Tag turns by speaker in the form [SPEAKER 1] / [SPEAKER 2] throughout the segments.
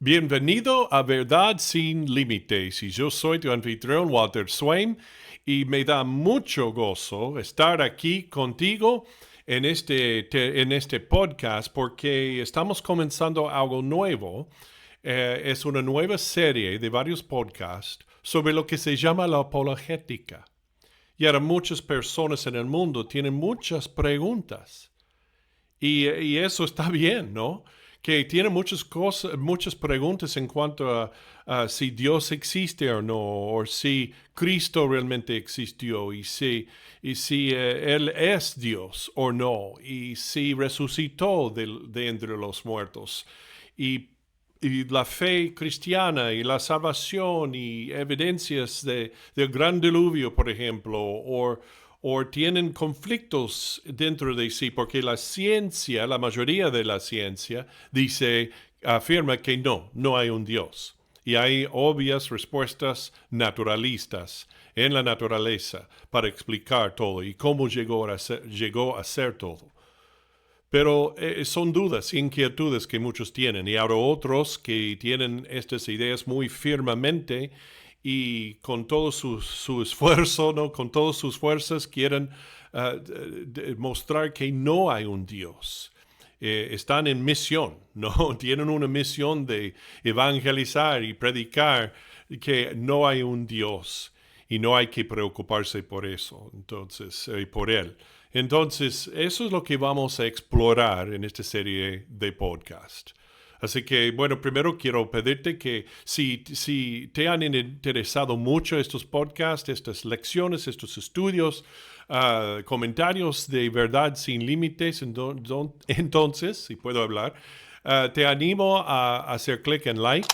[SPEAKER 1] Bienvenido a Verdad Sin Límites, y yo soy tu anfitrión Walter Swain, y me da mucho gozo estar aquí contigo en este podcast porque estamos comenzando algo nuevo. Es una nueva serie de varios podcasts sobre lo que se llama la apologética. Y ahora muchas personas en el mundo tienen muchas preguntas. Y eso está bien, ¿no? Que tiene muchas cosas, muchas preguntas en cuanto a si Dios existe o no, o si Cristo realmente existió, y si Él es Dios o no, y si resucitó de entre los muertos. Y, y la fe cristiana y la salvación y evidencias del gran diluvio, por ejemplo, o tienen conflictos dentro de sí, porque la ciencia, la mayoría de la ciencia, afirma que no hay un Dios. Y hay obvias respuestas naturalistas en la naturaleza para explicar todo y cómo llegó a ser todo. Pero son dudas, inquietudes que muchos tienen, y ahora otros que tienen estas ideas muy firmemente y con todo su esfuerzo, ¿no? Con todas sus fuerzas quieren mostrar que no hay un Dios. Están en misión, ¿no? Tienen una misión de evangelizar y predicar que no hay un Dios y no hay que preocuparse por eso, entonces, por Él. Entonces, eso es lo que vamos a explorar en esta serie de podcast. Así que, bueno, primero quiero pedirte que si te han interesado mucho estos podcasts, estas lecciones, estos estudios, comentarios de Verdad Sin Límites, entonces, si puedo hablar, te animo a hacer clic en like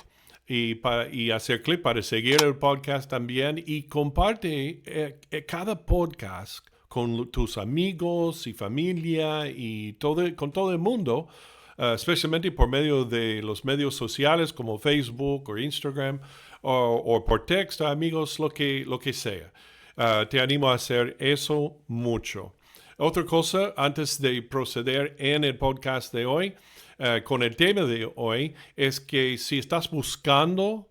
[SPEAKER 1] y hacer clic para seguir el podcast también, y comparte cada podcast con tus amigos y familia y con todo el mundo, especialmente por medio de los medios sociales como Facebook o Instagram, o por texto, amigos, lo que sea. Te animo a hacer eso mucho. Otra cosa, antes de proceder en el podcast de hoy, con el tema de hoy, es que si estás buscando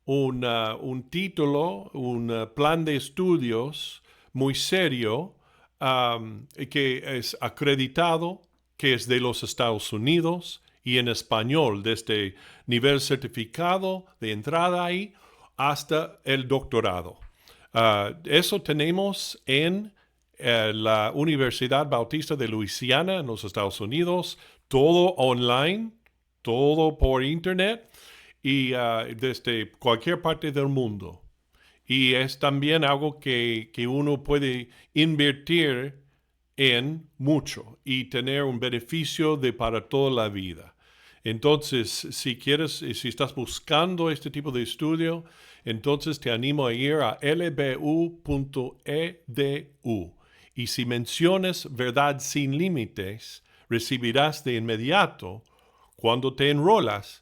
[SPEAKER 1] un título, un plan de estudios muy serio, que es acreditado, que es de los Estados Unidos y en español, desde nivel certificado de entrada ahí hasta el doctorado. Eso tenemos en la Universidad Bautista de Luisiana en los Estados Unidos, todo online, todo por internet y desde cualquier parte del mundo. Y es también algo que uno puede invertir en mucho y tener un beneficio para toda la vida. Entonces, si estás buscando este tipo de estudio, entonces te animo a ir a lbu.edu. Y si mencionas Verdad Sin Límites, recibirás de inmediato, cuando te enrolas,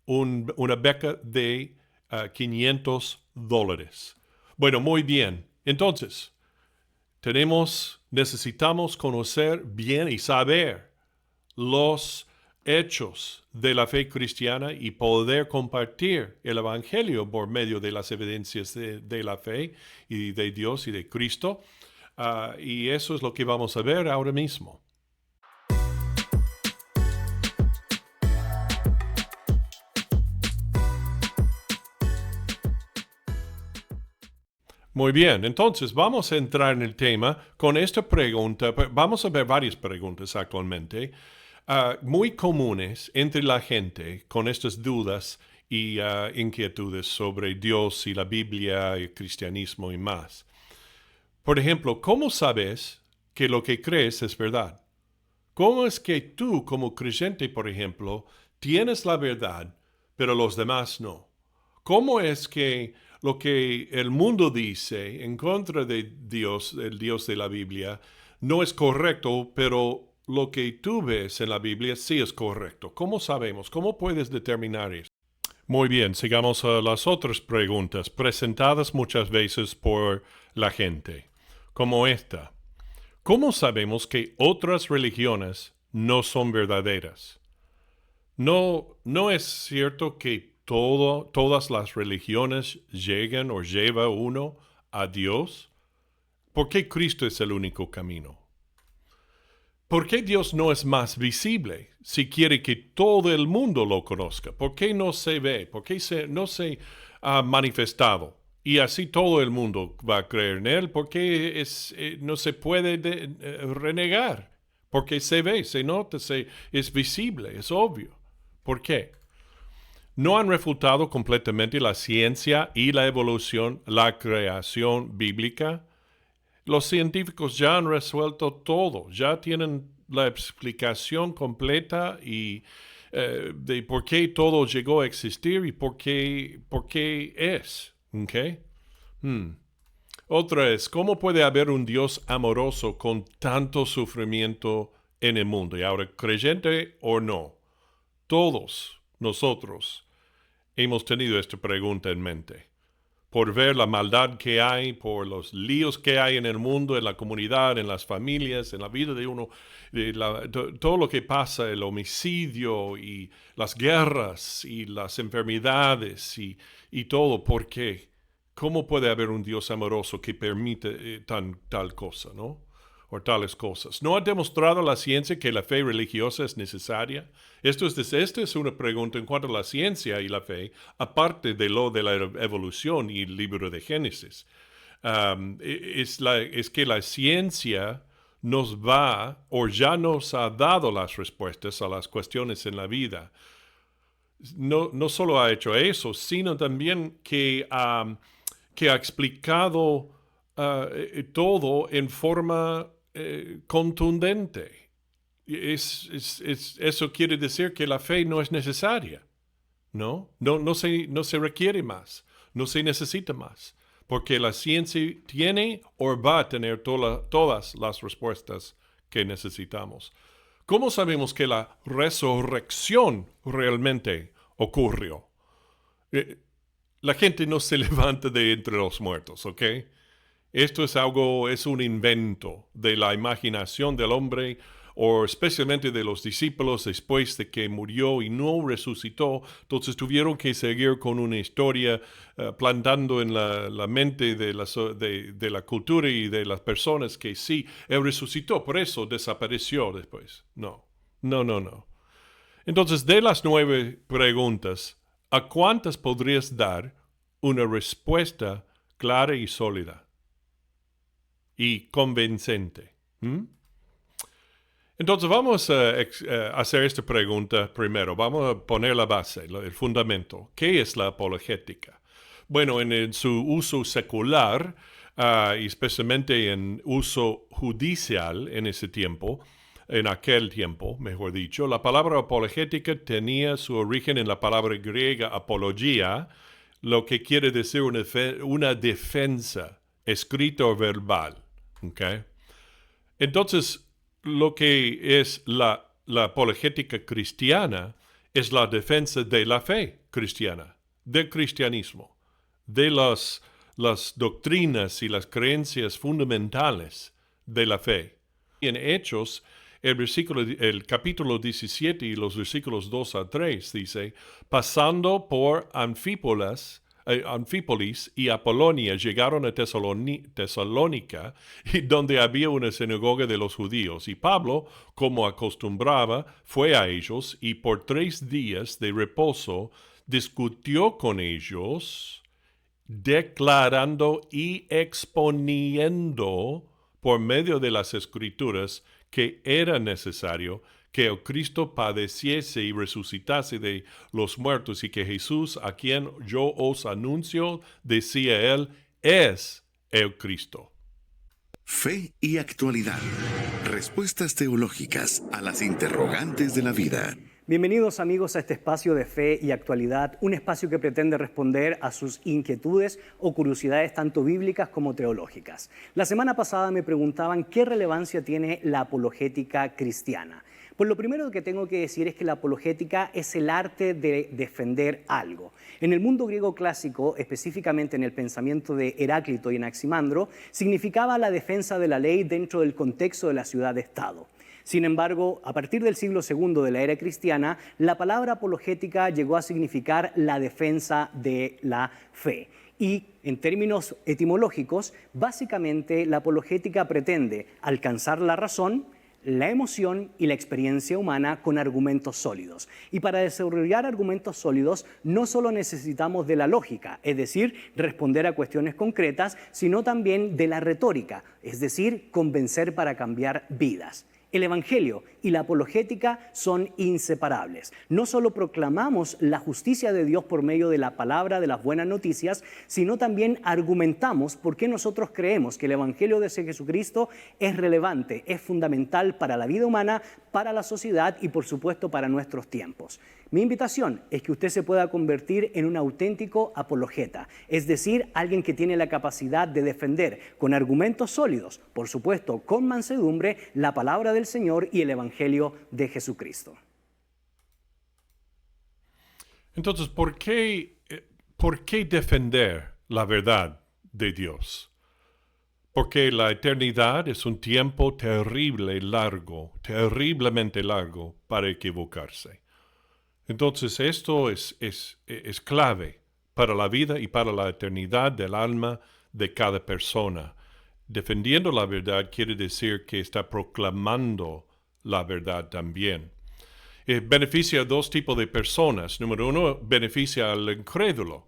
[SPEAKER 1] una beca de $500. Bueno, muy bien. Entonces, necesitamos conocer bien y saber los hechos de la fe cristiana y poder compartir el Evangelio por medio de las evidencias de la fe y de Dios y de Cristo. Y eso es lo que vamos a ver ahora mismo. Muy bien, entonces vamos a entrar en el tema con esta pregunta. Vamos a ver varias preguntas actualmente, muy comunes entre la gente con estas dudas y inquietudes sobre Dios y la Biblia y el cristianismo y más. Por ejemplo, ¿cómo sabes que lo que crees es verdad? ¿Cómo es que tú, como creyente, por ejemplo, tienes la verdad, pero los demás no? ¿Cómo es que lo que el mundo dice en contra de Dios, el Dios de la Biblia, no es correcto, pero lo que tú ves en la Biblia sí es correcto? ¿Cómo sabemos? ¿Cómo puedes determinar eso? Muy bien, sigamos a las otras preguntas presentadas muchas veces por la gente, como esta. ¿Cómo sabemos que otras religiones no son verdaderas? No es cierto que todas las religiones llegan o lleva uno a Dios. ¿Por qué Cristo es el único camino? ¿Por qué Dios no es más visible si quiere que todo el mundo lo conozca? ¿Por qué no se ve? ¿Por qué no se ha manifestado? Y así todo el mundo va a creer en Él. ¿Por qué no se puede renegar? Porque se ve, se nota, es visible, es obvio. ¿Por qué? No han refutado completamente la ciencia y la evolución, la creación bíblica. Los científicos ya han resuelto todo, ya tienen la explicación completa de por qué todo llegó a existir y por qué es. ¿Okay? Otra es, ¿cómo puede haber un Dios amoroso con tanto sufrimiento en el mundo? Y ahora, creyente o no, todos nosotros hemos tenido esta pregunta en mente por ver la maldad que hay, por los líos que hay en el mundo, en la comunidad, en las familias, en la vida de uno, todo lo que pasa, el homicidio y las guerras y las enfermedades y todo. ¿Por qué? ¿Cómo puede haber un Dios amoroso que permite tal cosa, no? O tales cosas. ¿No ha demostrado la ciencia que la fe religiosa es necesaria? Esta es una pregunta en cuanto a la ciencia y la fe, aparte de lo de la evolución y el libro de Génesis. Es que la ciencia nos va o ya nos ha dado las respuestas a las cuestiones en la vida. No solo ha hecho eso, sino también que ha explicado todo en forma contundente. Eso quiere decir que la fe no es necesaria, ¿no? No se requiere más, no se necesita más, porque la ciencia tiene o va a tener todas las respuestas que necesitamos. ¿Cómo sabemos que la resurrección realmente ocurrió? La gente no se levanta de entre los muertos, ¿ok? Esto es un invento de la imaginación del hombre o especialmente de los discípulos después de que murió y no resucitó. Entonces tuvieron que seguir con una historia plantando en la mente de la cultura y de las personas que sí, él resucitó, por eso desapareció después. No. Entonces, de las 9 preguntas, ¿a cuántas podrías dar una respuesta clara y sólida y convincente? Entonces vamos a hacer esta pregunta primero. Vamos a poner la base, el fundamento. ¿Qué es la apologética? Bueno, en su uso secular, y especialmente en uso judicial en ese tiempo, en aquel tiempo, mejor dicho, la palabra apologética tenía su origen en la palabra griega apología, lo que quiere decir una defensa, escrita o verbal. ¿Okay? Entonces, lo que es la apologética cristiana es la defensa de la fe cristiana, del cristianismo, de las doctrinas y las creencias fundamentales de la fe. Y en Hechos, el capítulo 17 y los versículos 2 a 3 dice, pasando por Anfípolis y Apolonia llegaron a Tesalónica, donde había una sinagoga de los judíos. Y Pablo, como acostumbraba, fue a ellos y por 3 días de reposo discutió con ellos, declarando y exponiendo por medio de las Escrituras que era necesario que el Cristo padeciese y resucitase de los muertos y que Jesús, a quien yo os anuncio, decía él, es el Cristo.
[SPEAKER 2] Fe y actualidad. Respuestas teológicas a las interrogantes de la vida.
[SPEAKER 3] Bienvenidos amigos a este espacio de fe y actualidad, un espacio que pretende responder a sus inquietudes o curiosidades tanto bíblicas como teológicas. La semana pasada me preguntaban qué relevancia tiene la apologética cristiana. Pues lo primero que tengo que decir es que la apologética es el arte de defender algo. En el mundo griego clásico, específicamente en el pensamiento de Heráclito y Anaximandro, significaba la defensa de la ley dentro del contexto de la ciudad-estado. Sin embargo, a partir del siglo II de la era cristiana, la palabra apologética llegó a significar la defensa de la fe. Y en términos etimológicos, básicamente la apologética pretende alcanzar la razón, la emoción y la experiencia humana con argumentos sólidos. Y para desarrollar argumentos sólidos no solo necesitamos de la lógica, es decir, responder a cuestiones concretas, sino también de la retórica, es decir, convencer para cambiar vidas. El Evangelio y la apologética son inseparables. No solo proclamamos la justicia de Dios por medio de la palabra de las buenas noticias, sino también argumentamos por qué nosotros creemos que el Evangelio de Jesucristo es relevante, es fundamental para la vida humana, para la sociedad y por supuesto para nuestros tiempos. Mi invitación es que usted se pueda convertir en un auténtico apologeta, es decir, alguien que tiene la capacidad de defender con argumentos sólidos, por supuesto con mansedumbre, la palabra del Señor y el Evangelio de Jesucristo.
[SPEAKER 1] Entonces, ¿por qué defender la verdad de Dios? Porque la eternidad es un tiempo terrible, largo, terriblemente largo para equivocarse. Entonces, esto es clave para la vida y para la eternidad del alma de cada persona. Defendiendo la verdad quiere decir que está proclamando la verdad también. Beneficia a dos tipos de personas. Número uno, beneficia al incrédulo.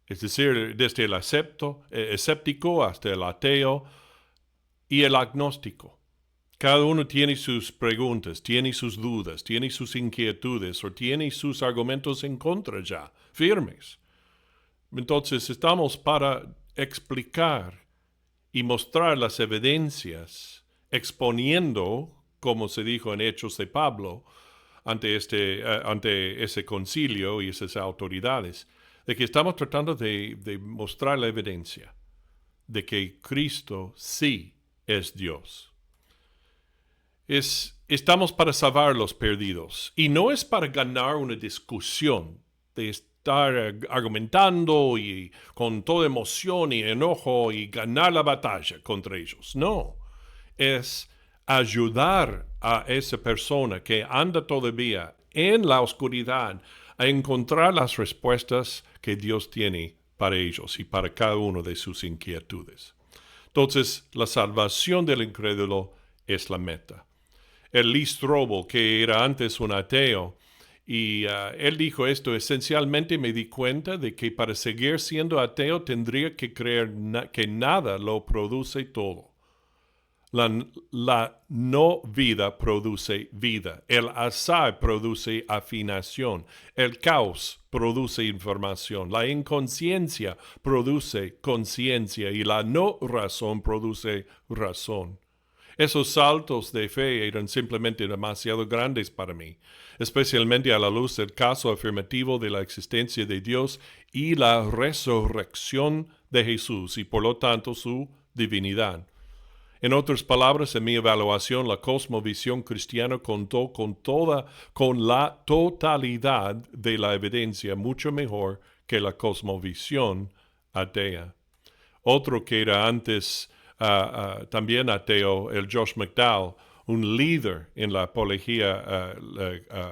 [SPEAKER 1] Es decir, desde el escéptico hasta el ateo y el agnóstico. Cada uno tiene sus preguntas, tiene sus dudas, tiene sus inquietudes o tiene sus argumentos en contra ya, firmes. Entonces estamos para explicar y mostrar las evidencias, exponiendo, como se dijo en Hechos de Pablo, ante ese concilio y esas autoridades, de que estamos tratando de mostrar la evidencia de que Cristo sí es Dios. Estamos para salvar los perdidos. Y no es para ganar una discusión, de estar argumentando y con toda emoción y enojo y ganar la batalla contra ellos. No, es ayudar a esa persona que anda todavía en la oscuridad a encontrar las respuestas que Dios tiene para ellos y para cada uno de sus inquietudes. Entonces, la salvación del incrédulo es la meta. El Lee Strobel, que era antes un ateo, y él dijo esto: esencialmente me di cuenta de que para seguir siendo ateo tendría que creer que nada lo produce todo. La no vida produce vida, el azar produce afinación, el caos produce información, la inconsciencia produce conciencia y la no razón produce razón. Esos saltos de fe eran simplemente demasiado grandes para mí, especialmente a la luz del caso afirmativo de la existencia de Dios y la resurrección de Jesús y por lo tanto su divinidad. En otras palabras, en mi evaluación, la cosmovisión cristiana contó con la totalidad de la evidencia mucho mejor que la cosmovisión atea. Otro que era antes también ateo, el Josh McDowell, un líder en la apología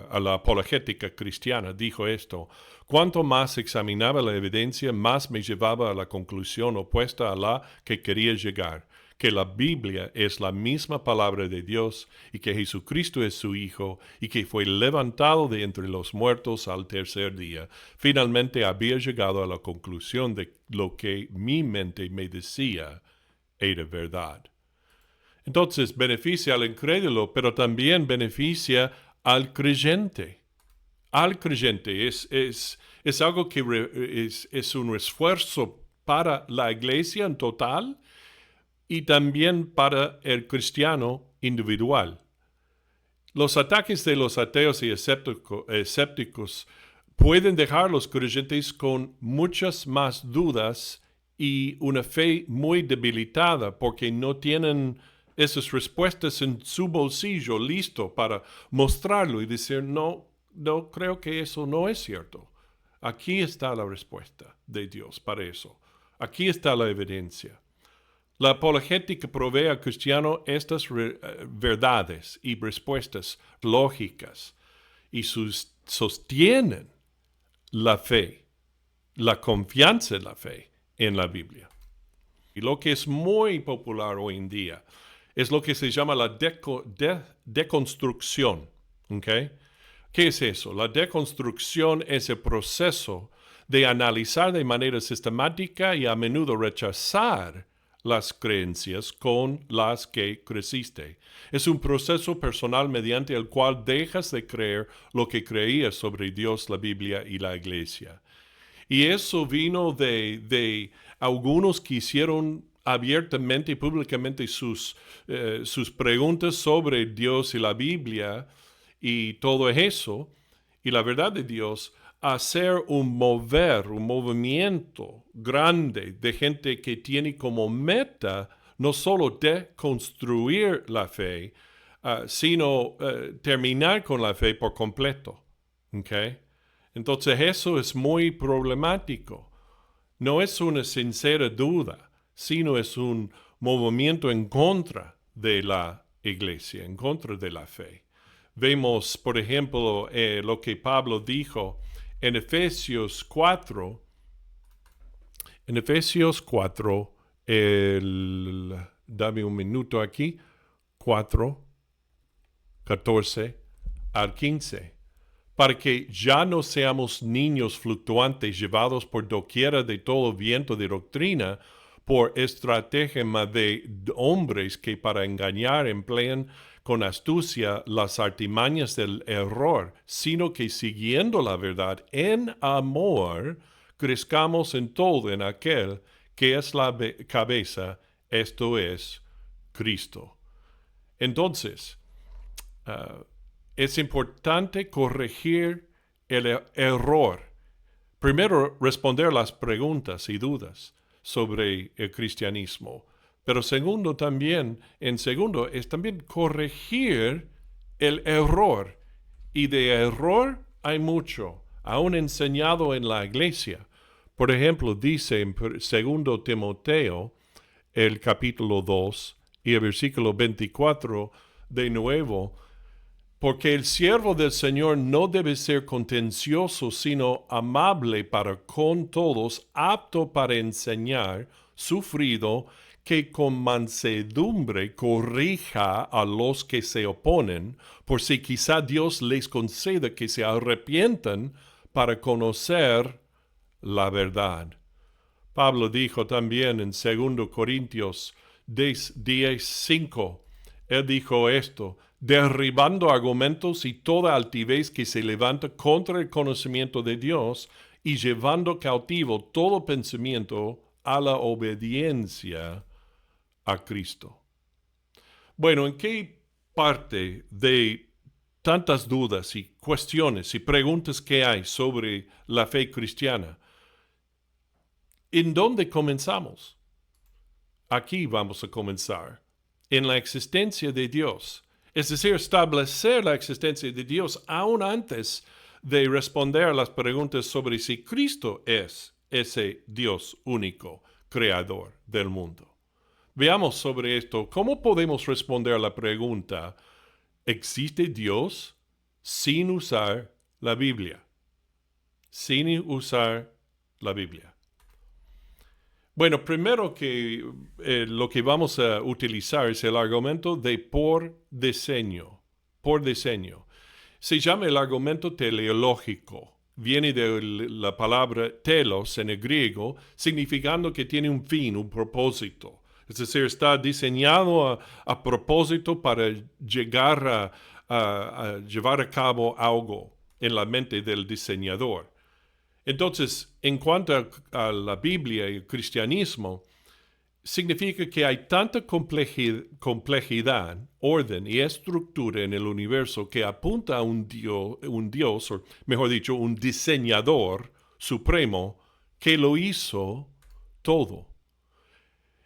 [SPEAKER 1] a la apologética cristiana, dijo esto: cuanto más examinaba la evidencia, más me llevaba a la conclusión opuesta a la que quería llegar, que la Biblia es la misma palabra de Dios y que Jesucristo es su Hijo y que fue levantado de entre los muertos al tercer día. Finalmente había llegado a la conclusión de lo que mi mente me decía era verdad. Entonces beneficia al incrédulo, pero también beneficia al creyente. Al creyente es algo que es un esfuerzo para la iglesia en total y también para el cristiano individual. Los ataques de los ateos y escépticos pueden dejar a los creyentes con muchas más dudas y una fe muy debilitada porque no tienen esas respuestas en su bolsillo listo para mostrarlo y decir: no creo que eso no es cierto. Aquí está la respuesta de Dios para eso. Aquí está la evidencia. La apologética provee al cristiano estas verdades y respuestas lógicas y sostienen la fe, la confianza en la fe en la Biblia. Y lo que es muy popular hoy en día es lo que se llama la deconstrucción. ¿Okay? ¿Qué es eso? La deconstrucción es el proceso de analizar de manera sistemática y a menudo rechazar las creencias con las que creciste. Es un proceso personal mediante el cual dejas de creer lo que creías sobre Dios, la Biblia y la Iglesia. Y eso vino de algunos que hicieron abiertamente y públicamente sus preguntas sobre Dios y la Biblia y todo eso. Y la verdad de Dios, hacer un movimiento grande de gente que tiene como meta no solo deconstruir la fe, sino terminar con la fe por completo. ¿Okay? Entonces eso es muy problemático. No es una sincera duda, sino es un movimiento en contra de la iglesia, en contra de la fe. Vemos, por ejemplo, lo que Pablo dijo en Efesios 4. En Efesios 4, dame un minuto aquí, 4, 14 al 15. Para que ya no seamos niños fluctuantes llevados por doquiera de todo viento de doctrina, por estratagema de hombres que para engañar emplean con astucia las artimañas del error, sino que siguiendo la verdad en amor, crezcamos en todo en aquel que es la cabeza, esto es Cristo. Entonces, es importante corregir el error. Primero, responder las preguntas y dudas sobre el cristianismo. Pero segundo, es también corregir el error. Y de error hay mucho, aún enseñado en la iglesia. Por ejemplo, dice en 2 Timoteo, el capítulo 2 y el versículo 24, de nuevo, porque el siervo del Señor no debe ser contencioso, sino amable para con todos, apto para enseñar, sufrido, que con mansedumbre corrija a los que se oponen, por si quizá Dios les conceda que se arrepientan para conocer la verdad. Pablo dijo también en 2 Corintios 10:5, él dijo esto: derribando argumentos y toda altivez que se levanta contra el conocimiento de Dios y llevando cautivo todo pensamiento a la obediencia a Cristo. Bueno, ¿en qué parte de tantas dudas y cuestiones y preguntas que hay sobre la fe cristiana, en dónde comenzamos? Aquí vamos a comenzar, en la existencia de Dios. Es decir, establecer la existencia de Dios aún antes de responder las preguntas sobre si Cristo es ese Dios único, creador del mundo. Veamos sobre esto. ¿Cómo podemos responder a la pregunta, ¿existe Dios? Sin usar la Biblia. Sin usar la Biblia. Bueno, primero que lo que vamos a utilizar es el argumento de por diseño. Por diseño. Se llama el argumento teleológico. Viene de la palabra telos en el griego, significando que tiene un fin, un propósito. Es decir, está diseñado a propósito para llegar a llevar a cabo algo en la mente del diseñador. Entonces, en cuanto a la Biblia y el cristianismo, significa que hay tanta complejidad, orden y estructura en el universo que apunta a un Dios, o mejor dicho, un diseñador supremo que lo hizo todo.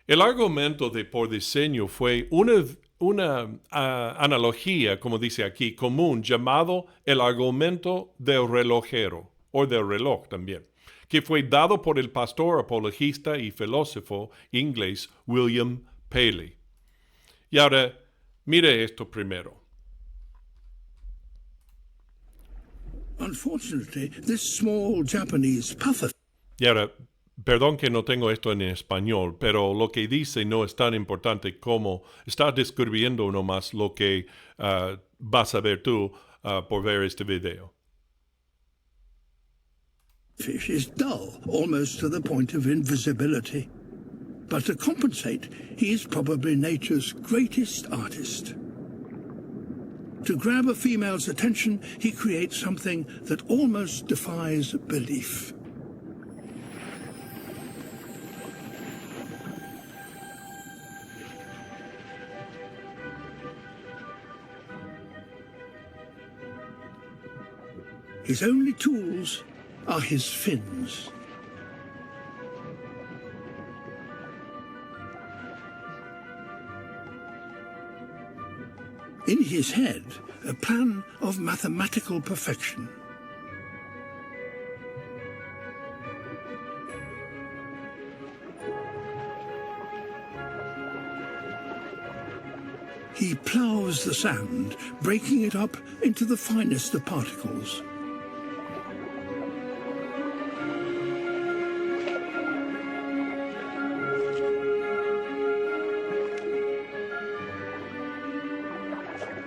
[SPEAKER 1] El argumento de por diseño fue una analogía, como dice aquí, común, llamado el argumento del relojero o del reloj también, que fue dado por el pastor, apologista y filósofo inglés William Paley. Y ahora, mire esto primero.
[SPEAKER 4] Unfortunately, this small Japanese puffer
[SPEAKER 1] Y ahora, perdón que no tengo esto en español, pero lo que dice no es tan importante como está describiendo nomás lo que vas a ver tú por ver este video.
[SPEAKER 4] fish is dull, almost to the point of invisibility. But to compensate, he is probably nature's greatest artist. To grab a female's attention, he creates something that almost defies belief. His only tools are his fins. In his head, a plan of mathematical perfection. He ploughs the sand, breaking it up into the finest of particles.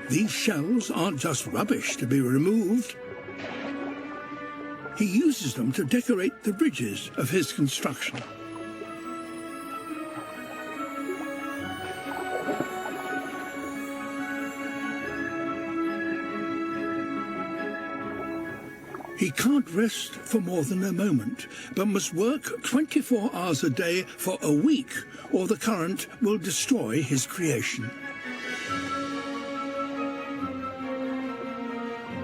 [SPEAKER 4] These shells aren't just rubbish to be removed. He uses them to decorate the ridges of his construction. He can't rest for more than a moment, but must work 24 hours a day for a week, or the current will destroy his creation.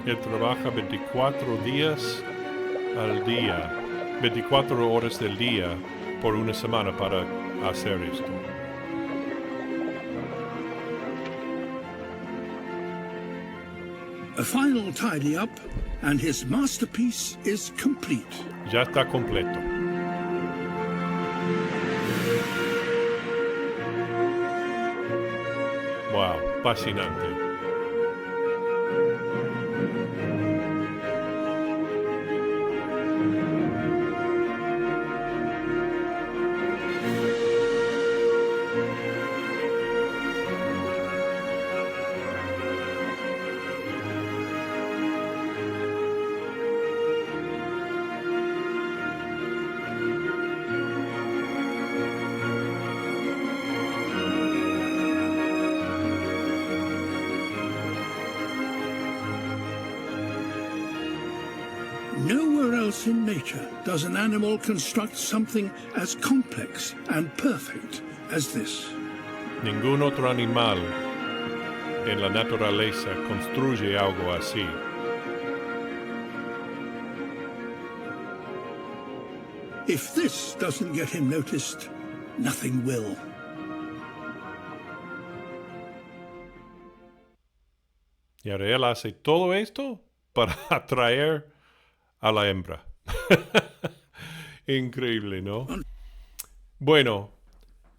[SPEAKER 1] Él trabaja 24 días al día, 24 horas del día por una semana para hacer esto.
[SPEAKER 4] A final tidy up, and his masterpiece is complete.
[SPEAKER 1] Ya está completo. Wow, fascinante.
[SPEAKER 4] Nowhere else in nature does an animal construct something as complex and perfect as this.
[SPEAKER 1] Ningún otro animal en la naturaleza construye algo así.
[SPEAKER 4] If this doesn't get him noticed, nothing will.
[SPEAKER 1] Y ahora él hace todo esto para atraer a la hembra. Increíble, ¿no? Bueno,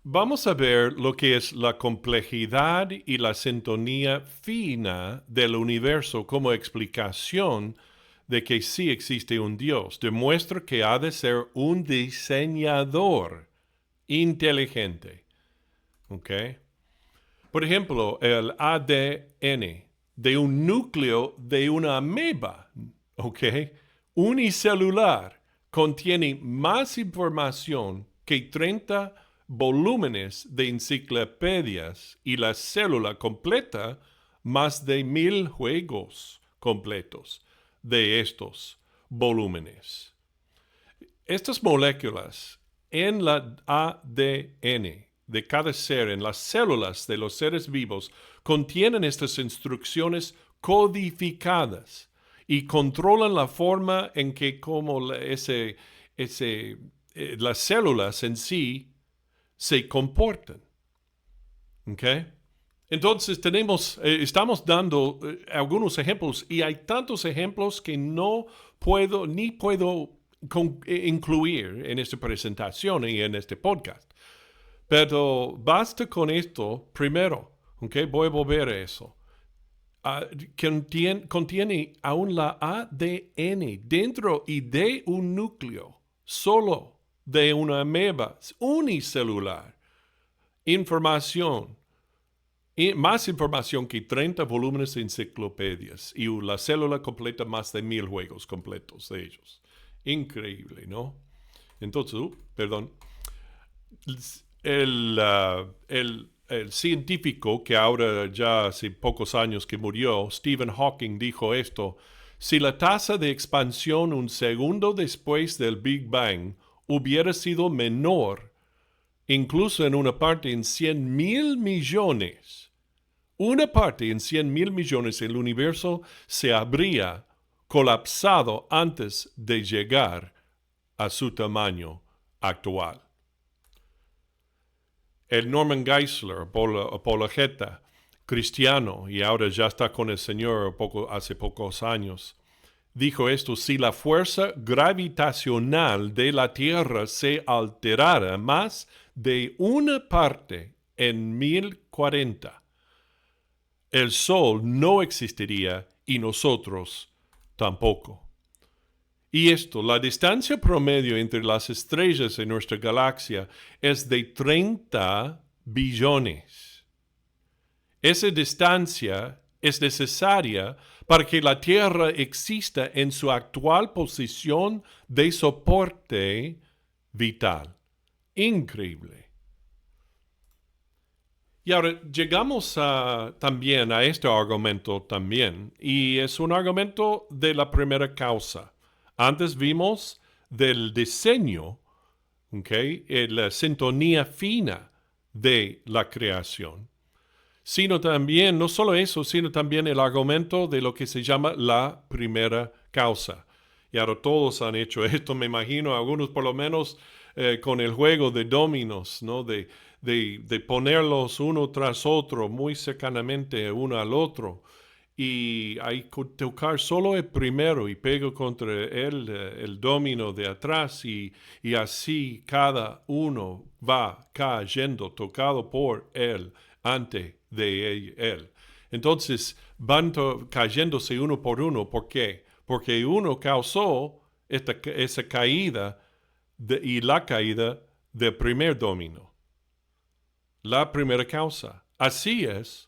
[SPEAKER 1] vamos a ver lo que es la complejidad y la sintonía fina del universo como explicación de que sí existe un Dios. Demuestra que ha de ser un diseñador inteligente. ¿Ok? Por ejemplo, el ADN de un núcleo de una ameba, ¿ok? Unicelular, contiene más información que 30 volúmenes de enciclopedias y la célula completa más de 1000 juegos completos de estos volúmenes. Estas moléculas en la ADN de cada ser, en las células de los seres vivos, contienen estas instrucciones codificadas y controlan la forma en que las células en sí se comportan. ¿Ok? Entonces estamos dando algunos ejemplos y hay tantos ejemplos que no puedo incluir en esta presentación y en este podcast. Pero basta con esto primero, ¿ok? Voy a volver a eso. Contiene aún la ADN dentro y de un núcleo, solo de una ameba unicelular. Información, más información que 30 volúmenes de enciclopedias y la célula completa más de 1000 juegos completos de ellos. Increíble, ¿no? Entonces, perdón. El científico que ahora ya hace pocos años que murió, Stephen Hawking, dijo esto: si la tasa de expansión un segundo después del Big Bang hubiera sido menor, incluso en una parte en 100,000 millones, una parte en 100,000 millones, el universo se habría colapsado antes de llegar a su tamaño actual. El Norman Geisler, apologeta cristiano, y ahora ya está con el Señor hace pocos años, dijo esto: si la fuerza gravitacional de la Tierra se alterara más de una parte en 1040, el Sol no existiría y nosotros tampoco. Y esto, la distancia promedio entre las estrellas de nuestra galaxia es de 30 billones. Esa distancia es necesaria para que la Tierra exista en su actual posición de soporte vital. Increíble. Y ahora llegamos también a este argumento también, y es un argumento de la primera causa. Antes vimos del diseño, ¿okay? La sintonía fina de la creación. Sino también, no solo eso, sino también el argumento de lo que se llama la primera causa. Y ahora todos han hecho esto, me imagino, algunos por lo menos con el juego de dominos, ¿no? De ponerlos uno tras otro, muy cercanamente uno al otro. Y hay que tocar solo el primero y pego contra él el domino de atrás y así cada uno va cayendo, tocado por él, ante de él. Entonces van cayéndose uno por uno. ¿Por qué? Porque uno causó esa caída y la caída del primer domino. La primera causa. Así es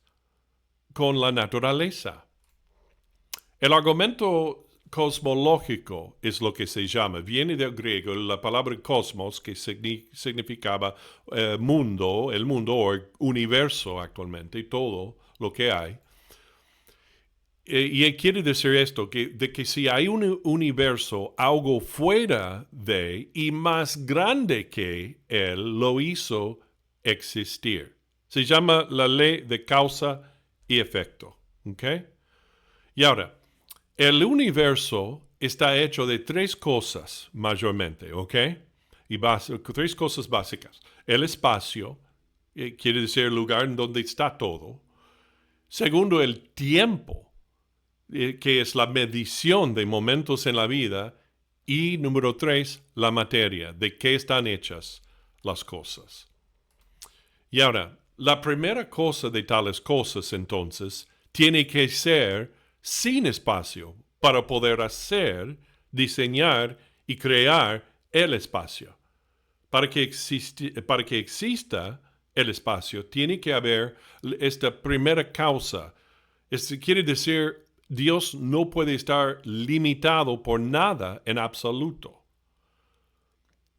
[SPEAKER 1] con la naturaleza. El argumento cosmológico es lo que se llama. Viene del griego la palabra cosmos, que significaba mundo, el mundo o el universo actualmente, todo lo que hay. Y quiere decir esto, de que si hay un universo, algo fuera de y más grande que él, lo hizo existir. Se llama la ley de causa y efecto. ¿Ok? Y ahora, el universo está hecho de tres cosas mayormente, ¿ok? Y tres cosas básicas. El espacio, quiere decir el lugar en donde está todo. Segundo, el tiempo, que es la medición de momentos en la vida. Y número 3, la materia, de qué están hechas las cosas. Y ahora, la primera cosa de tales cosas, entonces, tiene que ser sin espacio para poder hacer, diseñar y crear el espacio. Para que exista el espacio, tiene que haber esta primera causa. Quiere decir, Dios no puede estar limitado por nada en absoluto.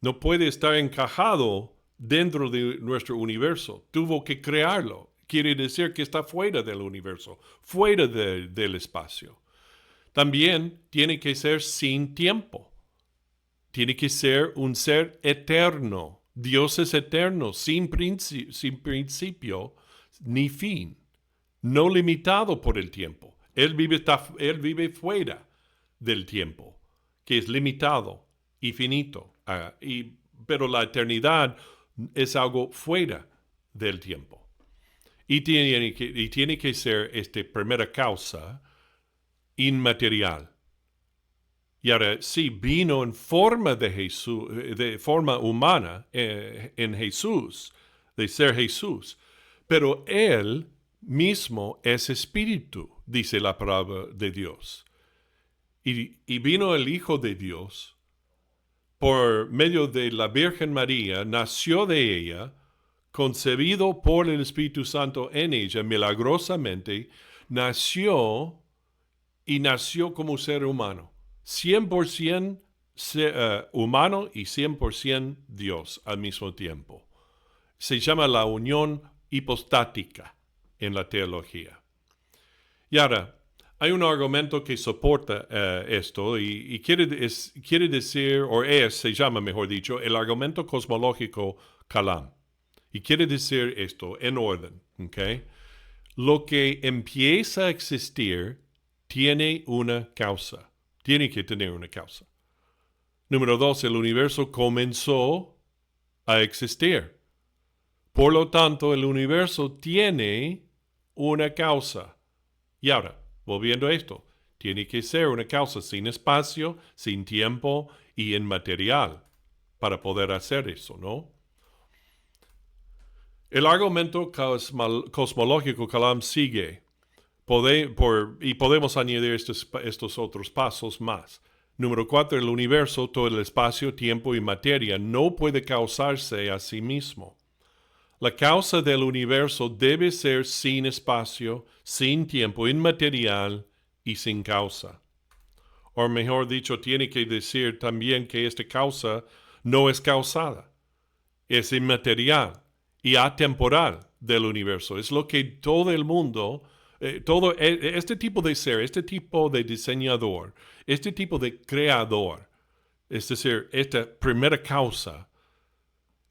[SPEAKER 1] No puede estar encajado dentro de nuestro universo. Tuvo que crearlo. Quiere decir que está fuera del universo, fuera del espacio. También tiene que ser sin tiempo. Tiene que ser un ser eterno. Dios es eterno, sin principio ni fin. No limitado por el tiempo. Él vive fuera del tiempo, que es limitado y finito. Pero la eternidad es algo fuera del tiempo. Y tiene que ser esta primera causa inmaterial. Y ahora sí, vino en forma de Jesús, de forma humana en Jesús, de ser Jesús. Pero Él mismo es espíritu, dice la palabra de Dios. Y vino el Hijo de Dios por medio de la Virgen María, nació de ella, concebido por el Espíritu Santo en ella, milagrosamente, nació como ser humano. 100% humano y 100% Dios al mismo tiempo. Se llama la unión hipostática en la teología. Y ahora, hay un argumento que soporta esto y quiere decir, se llama, mejor dicho, el argumento cosmológico Kalam. Y quiere decir esto en orden, ¿ok? Lo que empieza a existir tiene una causa. Tiene que tener una causa. Número 2, el universo comenzó a existir. Por lo tanto, el universo tiene una causa. Y ahora, volviendo a esto, tiene que ser una causa sin espacio, sin tiempo y inmaterial para poder hacer eso, ¿no? El argumento cosmológico Kalam sigue. Y podemos añadir estos otros pasos más. Número 4, el universo, todo el espacio, tiempo y materia no puede causarse a sí mismo. La causa del universo debe ser sin espacio, sin tiempo, inmaterial y sin causa. O mejor dicho, tiene que decir también que esta causa no es causada, es inmaterial y atemporal del universo. Es lo que todo el mundo, este tipo de ser, este tipo de diseñador, este tipo de creador, es decir, esta primera causa,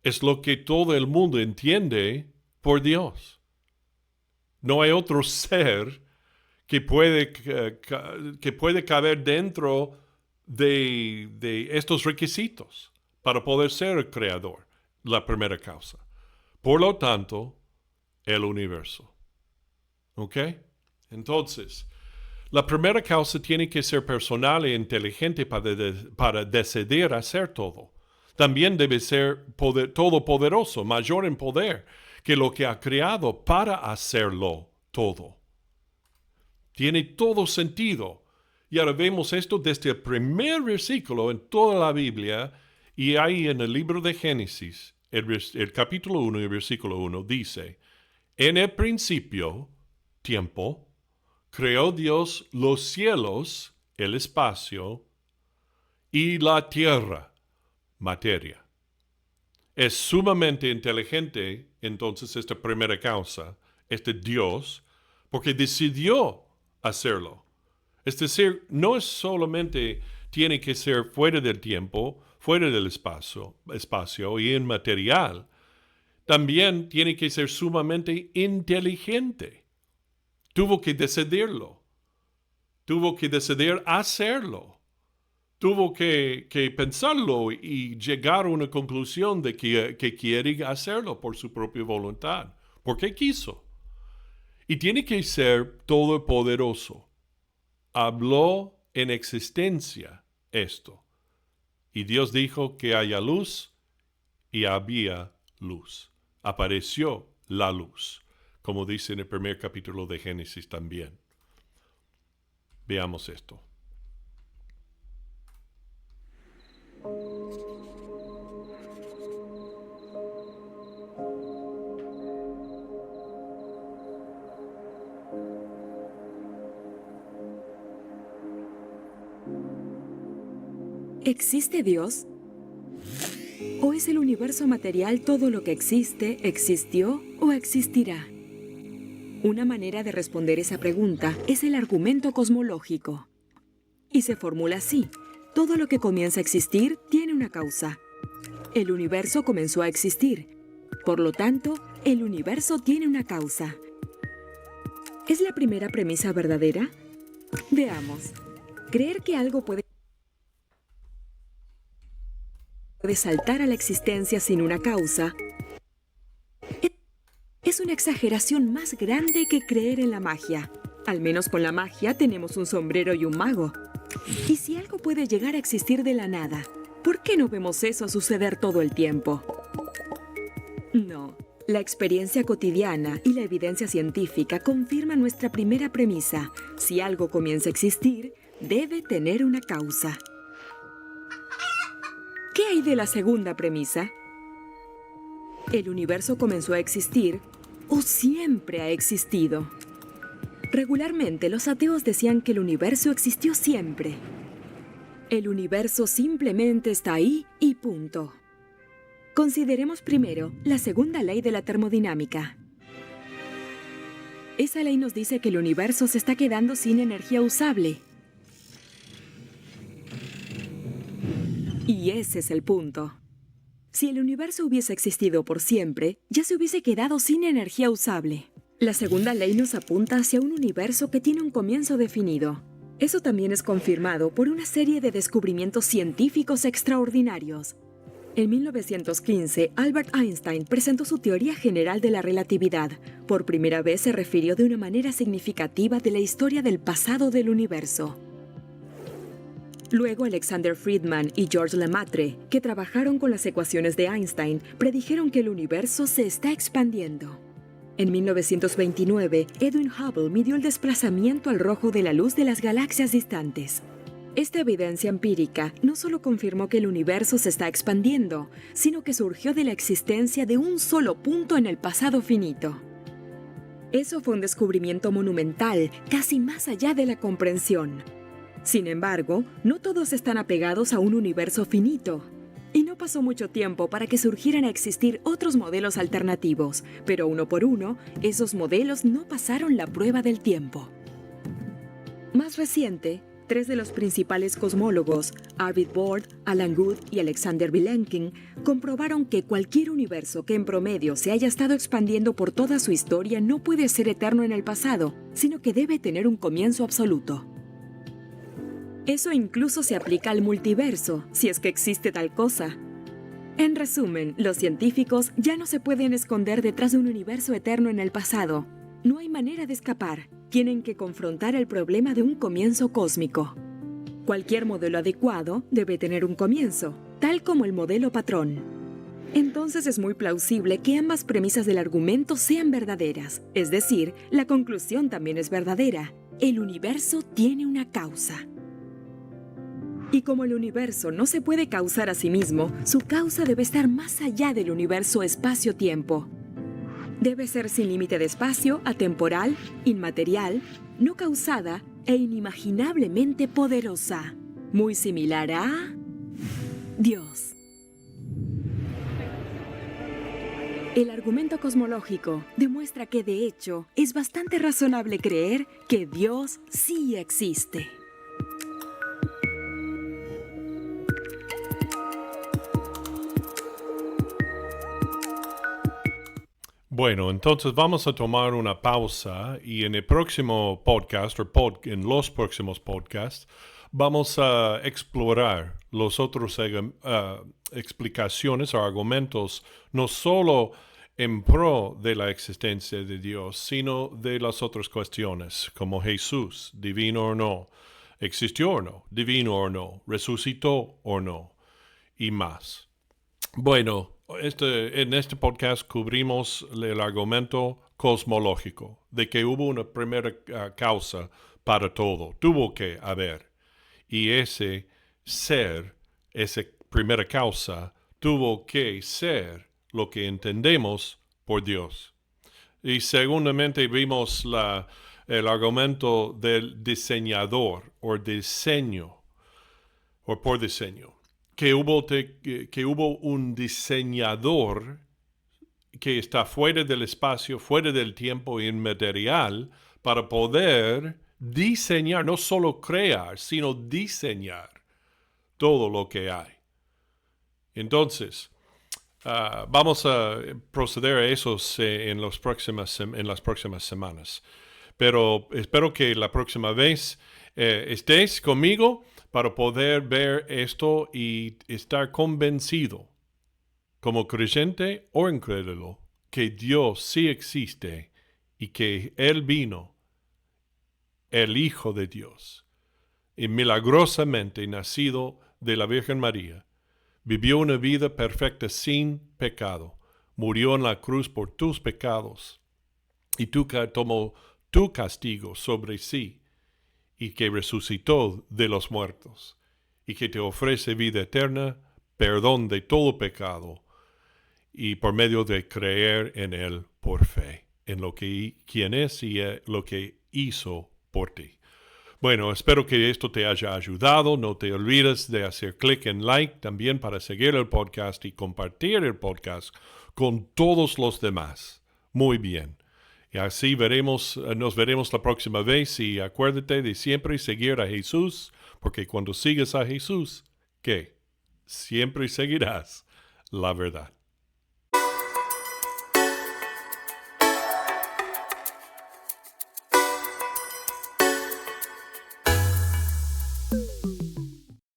[SPEAKER 1] es lo que todo el mundo entiende por Dios. No hay otro ser que puede caber dentro de estos requisitos para poder ser el creador, la primera causa. Por lo tanto, el universo. ¿Ok? Entonces, la primera causa tiene que ser personal e inteligente para decidir hacer todo. También debe ser todopoderoso, mayor en poder que lo que ha creado para hacerlo todo. Tiene todo sentido. Y ahora vemos esto desde el primer versículo en toda la Biblia, y ahí en el libro de Génesis, el capítulo 1 y el versículo 1 dice, en el principio, tiempo, creó Dios los cielos, el espacio, y la tierra, materia. Es sumamente inteligente, entonces, esta primera causa, este Dios, porque decidió hacerlo. Es decir, no es solamente tiene que ser fuera del tiempo, fuera del espacio y inmaterial, también tiene que ser sumamente inteligente. Tuvo que decidirlo. Tuvo que decidir hacerlo. Tuvo que pensarlo y llegar a una conclusión de que quiere hacerlo por su propia voluntad. Porque quiso. Y tiene que ser todopoderoso. Habló en existencia esto. Y Dios dijo que haya luz y había luz. Apareció la luz, como dice en el primer capítulo de Génesis también. Veamos esto.
[SPEAKER 5] ¿Existe Dios? ¿O es el universo material todo lo que existe, existió o existirá? Una manera de responder esa pregunta es el argumento cosmológico. Y se formula así: todo lo que comienza a existir tiene una causa. El universo comenzó a existir. Por lo tanto, el universo tiene una causa. ¿Es la primera premisa verdadera? Veamos. Creer que algo puede saltar a la existencia sin una causa es una exageración más grande que creer en la magia. Al menos con la magia tenemos un sombrero y un mago. Y si algo puede llegar a existir de la nada, ¿por qué no vemos eso suceder todo el tiempo? No, la experiencia cotidiana y la evidencia científica confirman nuestra primera premisa. Si algo comienza a existir, debe tener una causa. ¿Qué hay de la segunda premisa? ¿El universo comenzó a existir o siempre ha existido? Regularmente los ateos decían que el universo existió siempre. El universo simplemente está ahí y punto. Consideremos primero la segunda ley de la termodinámica. Esa ley nos dice que el universo se está quedando sin energía usable. Y ese es el punto. Si el universo hubiese existido por siempre, ya se hubiese quedado sin energía usable. La segunda ley nos apunta hacia un universo que tiene un comienzo definido. Eso también es confirmado por una serie de descubrimientos científicos extraordinarios. En 1915, Albert Einstein presentó su teoría general de la relatividad. Por primera vez se refirió de una manera significativa de la historia del pasado del universo. Luego, Alexander Friedman y Georges Lemaitre, que trabajaron con las ecuaciones de Einstein, predijeron que el universo se está expandiendo. En 1929, Edwin Hubble midió el desplazamiento al rojo de la luz de las galaxias distantes. Esta evidencia empírica no solo confirmó que el universo se está expandiendo, sino que surgió de la existencia de un solo punto en el pasado finito. Eso fue un descubrimiento monumental, casi más allá de la comprensión. Sin embargo, no todos están apegados a un universo finito. Y no pasó mucho tiempo para que surgieran a existir otros modelos alternativos, pero uno por uno, esos modelos no pasaron la prueba del tiempo. Más reciente, 3 de los principales cosmólogos, Arvid Bord, Alan Guth y Alexander Vilenkin, comprobaron que cualquier universo que en promedio se haya estado expandiendo por toda su historia no puede ser eterno en el pasado, sino que debe tener un comienzo absoluto. Eso incluso se aplica al multiverso, si es que existe tal cosa. En resumen, los científicos ya no se pueden esconder detrás de un universo eterno en el pasado. No hay manera de escapar. Tienen que confrontar el problema de un comienzo cósmico. Cualquier modelo adecuado debe tener un comienzo, tal como el modelo patrón. Entonces es muy plausible que ambas premisas del argumento sean verdaderas, es decir, la conclusión también es verdadera. El universo tiene una causa. Y como el universo no se puede causar a sí mismo, su causa debe estar más allá del universo espacio-tiempo. Debe ser sin límite de espacio, atemporal, inmaterial, no causada e inimaginablemente poderosa. Muy similar a Dios. El argumento cosmológico demuestra que, de hecho, es bastante razonable creer que Dios sí existe.
[SPEAKER 1] Bueno, entonces vamos a tomar una pausa y en el próximo podcast en los próximos podcasts vamos a explorar los otros explicaciones o argumentos no solo en pro de la existencia de Dios, sino de las otras cuestiones como Jesús, divino o no, existió o no, divino o no, resucitó o no y más. Bueno, en este podcast cubrimos el argumento cosmológico de que hubo una primera causa para todo. Tuvo que haber. Y ese ser, esa primera causa, tuvo que ser lo que entendemos por Dios. Y segundamente vimos el argumento del diseñador o diseño, o por diseño. Que hubo un diseñador que está fuera del espacio, fuera del tiempo inmaterial, para poder diseñar, no solo crear, sino diseñar todo lo que hay. Entonces, vamos a proceder a eso en las próximas semanas. Pero espero que la próxima vez estés conmigo para poder ver esto y estar convencido, como creyente o incrédulo, que Dios sí existe y que Él vino, el Hijo de Dios, y milagrosamente nacido de la Virgen María. Vivió una vida perfecta sin pecado. Murió en la cruz por tus pecados. Y tomó tu castigo sobre sí. Y que resucitó de los muertos. Y que te ofrece vida eterna, perdón de todo pecado. Y por medio de creer en Él por fe. En lo que quién es y lo que hizo por ti. Bueno, espero que esto te haya ayudado. No te olvides de hacer clic en like también para seguir el podcast y compartir el podcast con todos los demás. Muy bien. Y así nos veremos la próxima vez y acuérdate de siempre seguir a Jesús, porque cuando sigues a Jesús, ¿qué? Siempre seguirás la verdad.